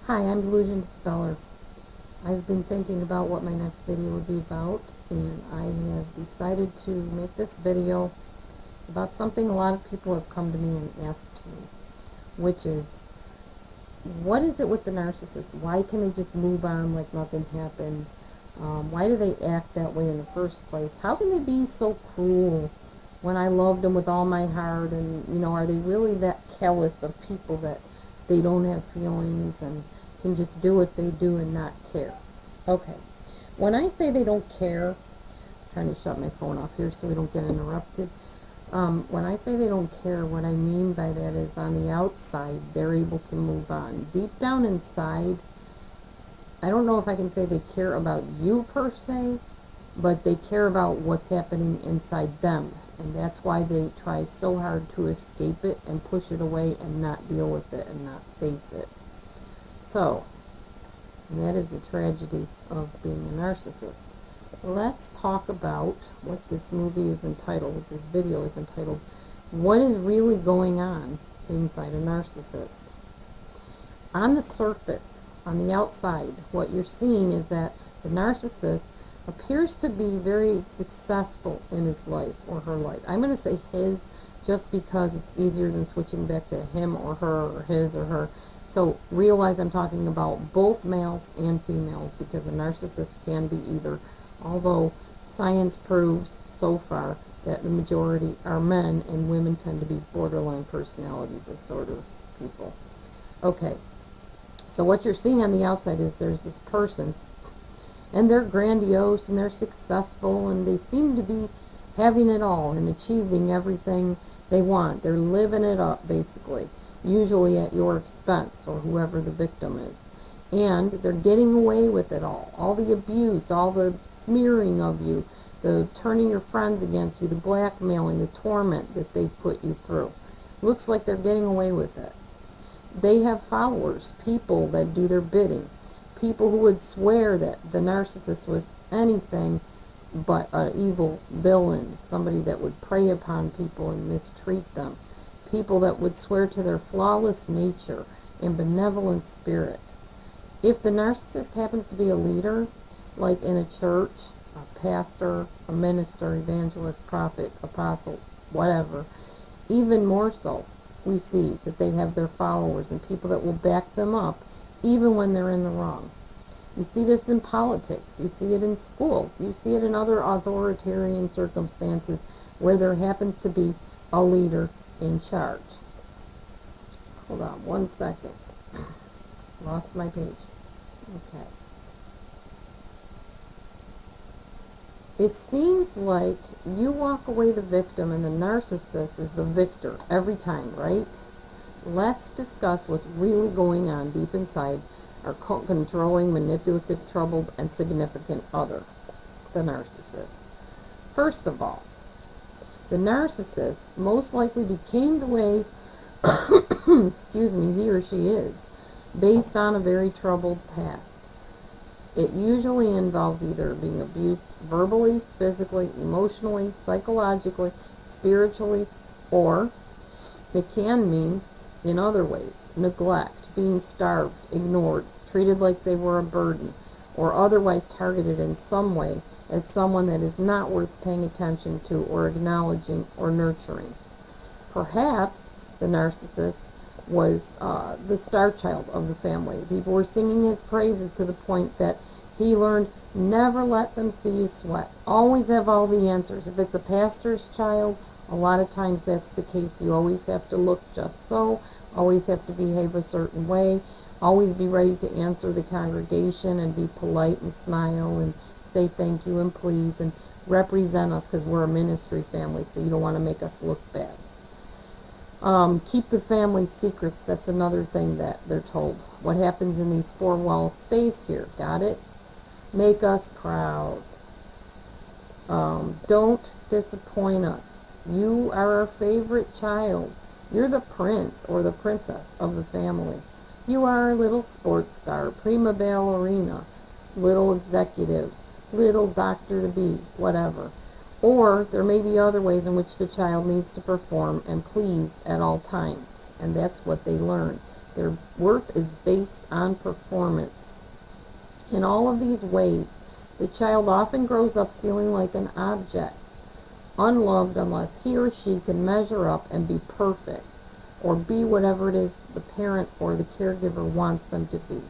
Hi, I'm Delusion Dispeller. I've been thinking about what my next video would be about, and I have decided to make this video about something a lot of people have come to me and asked me, which is, what is it with the narcissist? Why can they just move on like nothing happened? Why do they act that way in the first place? How can they be so cruel when I loved them with all my heart? And, are they really that callous of people that they don't have feelings and can just do what they do and not care? Okay, when I say they don't care, I'm trying to shut my phone off here so we don't get interrupted. When I say they don't care, what I mean by that is on the outside, they're able to move on. Deep down inside, I don't know if I can say they care about you per se, but they care about what's happening inside them. And that's why they try so hard to escape it and push it away and not deal with it and not face it. So, that is the tragedy of being a narcissist. Let's talk about what this movie is entitled, what this video is entitled, what is really going on inside a narcissist. On the surface, on the outside, what you're seeing is that the narcissist appears to be very successful in his life or her life. I'm going to say his just because it's easier than switching back to him or her or his or her. So realize I'm talking about both males and females, because a narcissist can be either, although science proves so far that the majority are men and women tend to be borderline personality disorder people. Okay, so what you're seeing on the outside is there's this person, and they're grandiose and they're successful and they seem to be having it all and achieving everything they want. They're living it up, basically, usually at your expense or whoever the victim is. And they're getting away with it all the abuse, all the smearing of you, the turning your friends against you, the blackmailing, the torment that they put you through. Looks like they're getting away with it. They have followers, people that do their bidding, people who would swear that the narcissist was anything but an evil villain, somebody that would prey upon people and mistreat them, people that would swear to their flawless nature and benevolent spirit. If the narcissist happens to be a leader, like in a church, a pastor, a minister, evangelist, prophet, apostle, whatever, even more so, we see that they have their followers and people that will back them up even when they're in the wrong. You see this in politics, you see it in schools, you see it in other authoritarian circumstances where there happens to be a leader in charge. Hold on one second. Lost my page. Okay. It seems like you walk away the victim and the narcissist is the victor every time, right? Let's discuss what's really going on deep inside our controlling, manipulative, troubled, and significant other, the narcissist. First of all, the narcissist most likely became the way, he or she is, based on a very troubled past. It usually involves either being abused verbally, physically, emotionally, psychologically, spiritually, or it can mean, in other ways, neglect, being starved, ignored, treated like they were a burden, or otherwise targeted in some way as someone that is not worth paying attention to or acknowledging or nurturing. Perhaps the narcissist was the star child of the family. People were singing his praises to the point that he learned, never let them see you sweat. Always have all the answers. If it's a pastor's child, a lot of times that's the case. You always have to look just so, always have to behave a certain way, always be ready to answer the congregation and be polite and smile and say thank you and please and represent us, because we're a ministry family, so you don't want to make us look bad. Keep the family secrets. That's another thing that they're told. What happens in these four walls stays here. Got it? Make us proud. Don't disappoint us. You are our favorite child. You're the prince or the princess of the family. You are a little sports star, prima ballerina, little executive, little doctor-to-be, whatever. Or there may be other ways in which the child needs to perform and please at all times, and that's what they learn. Their worth is based on performance. In all of these ways, the child often grows up feeling like an object, unloved unless he or she can measure up and be perfect, or be whatever it is the parent or the caregiver wants them to be.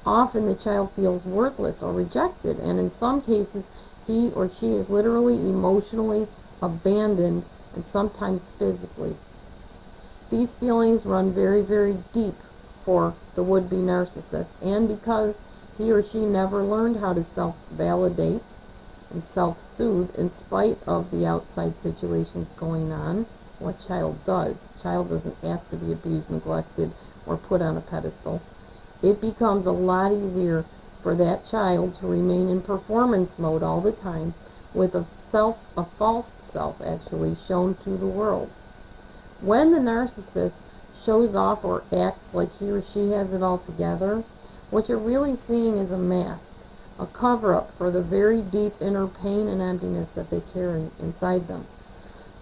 Often the child feels worthless or rejected, and in some cases he or she is literally emotionally abandoned and sometimes physically. These feelings run very, very deep for the would-be narcissist, and because he or she never learned how to self-validate and self-soothe in spite of the outside situations going on, what child does. Child doesn't ask to be abused, neglected, or put on a pedestal. It becomes a lot easier for that child to remain in performance mode all the time, with a false self actually shown to the world. When the narcissist shows off or acts like he or she has it all together, what you're really seeing is a mask, a cover-up for the very deep inner pain and emptiness that they carry inside them.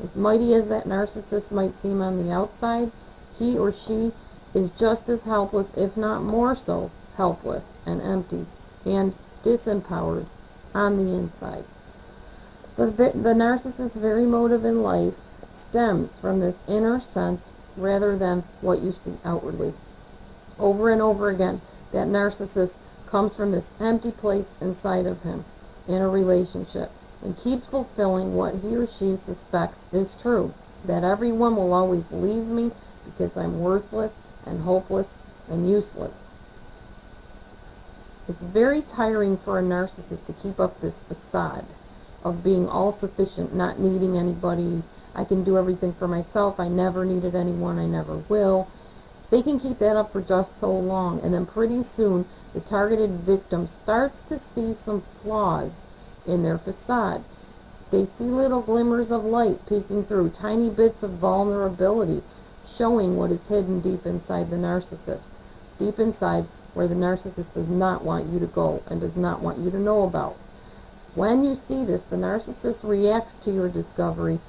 As mighty as that narcissist might seem on the outside, he or she is just as helpless, if not more so, helpless and empty and disempowered on the inside. The narcissist's very motive in life stems from this inner sense rather than what you see outwardly. Over and over again, that narcissist comes from this empty place inside of him in a relationship and keeps fulfilling what he or she suspects is true, that everyone will always leave me because I'm worthless and hopeless and useless. It's very tiring for a narcissist to keep up this facade of being all-sufficient, not needing anybody. I can do everything for myself. I never needed anyone. I never will. They can keep that up for just so long, and then pretty soon the targeted victim starts to see some flaws in their facade. They see little glimmers of light peeking through, tiny bits of vulnerability, showing what is hidden deep inside the narcissist, deep inside where the narcissist does not want you to go and does not want you to know about. When you see this, the narcissist reacts to your discovery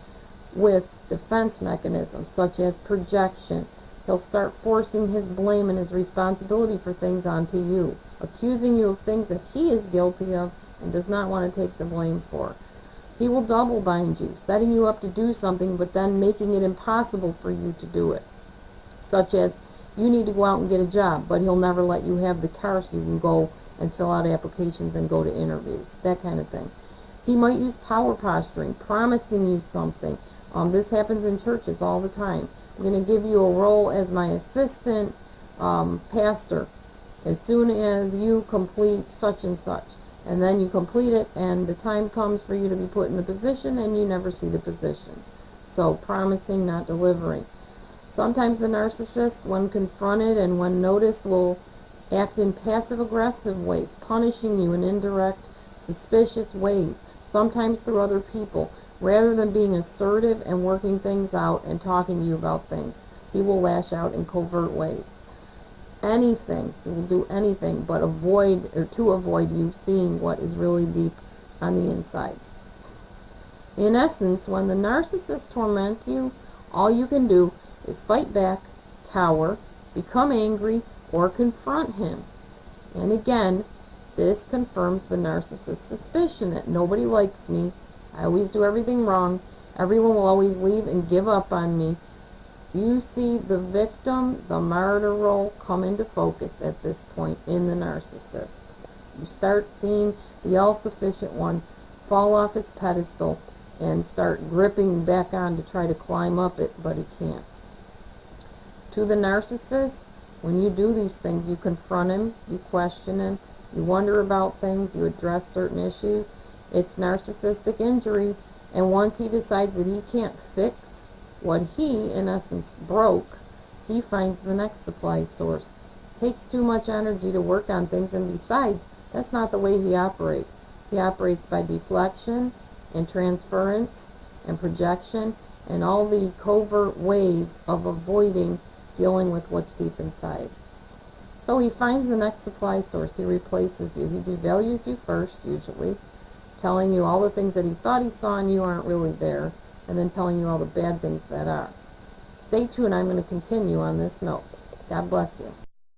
with defense mechanisms such as projection. He'll start forcing his blame and his responsibility for things onto you, accusing you of things that he is guilty of and does not want to take the blame for. He will double bind you, setting you up to do something but then making it impossible for you to do it. Such as, you need to go out and get a job, but he'll never let you have the car so you can go and fill out applications and go to interviews, that kind of thing. He might use power posturing, promising you something. This happens in churches all the time. I'm going to give you a role as my assistant pastor as soon as you complete such and such. And then you complete it, and the time comes for you to be put in the position, and you never see the position. So, promising, not delivering. Sometimes the narcissist, when confronted and when noticed, will act in passive-aggressive ways, punishing you in indirect, suspicious ways, sometimes through other people. Rather than being assertive and working things out and talking to you about things, he will lash out in covert ways. Anything, he will do anything but to avoid you seeing what is really deep on the inside. In essence, when the narcissist torments you, all you can do is fight back, cower, become angry, or confront him. And again, this confirms the narcissist's suspicion that nobody likes me, I always do everything wrong, everyone will always leave and give up on me. You see the victim, the martyr role, come into focus at this point in the narcissist. You start seeing the all-sufficient one fall off his pedestal and start gripping back on to try to climb up it, but he can't. To the narcissist, when you do these things, you confront him, you question him, you wonder about things, you address certain issues. It's narcissistic injury, and once he decides that he can't fix what he, in essence, broke, he finds the next supply source. Takes too much energy to work on things, and besides, that's not the way he operates. He operates by deflection and transference and projection and all the covert ways of avoiding dealing with what's deep inside. So he finds the next supply source. He replaces you. He devalues you first, usually, telling you all the things that he thought he saw in you aren't really there, and then telling you all the bad things that are. Stay tuned. I'm going to continue on this note. God bless you.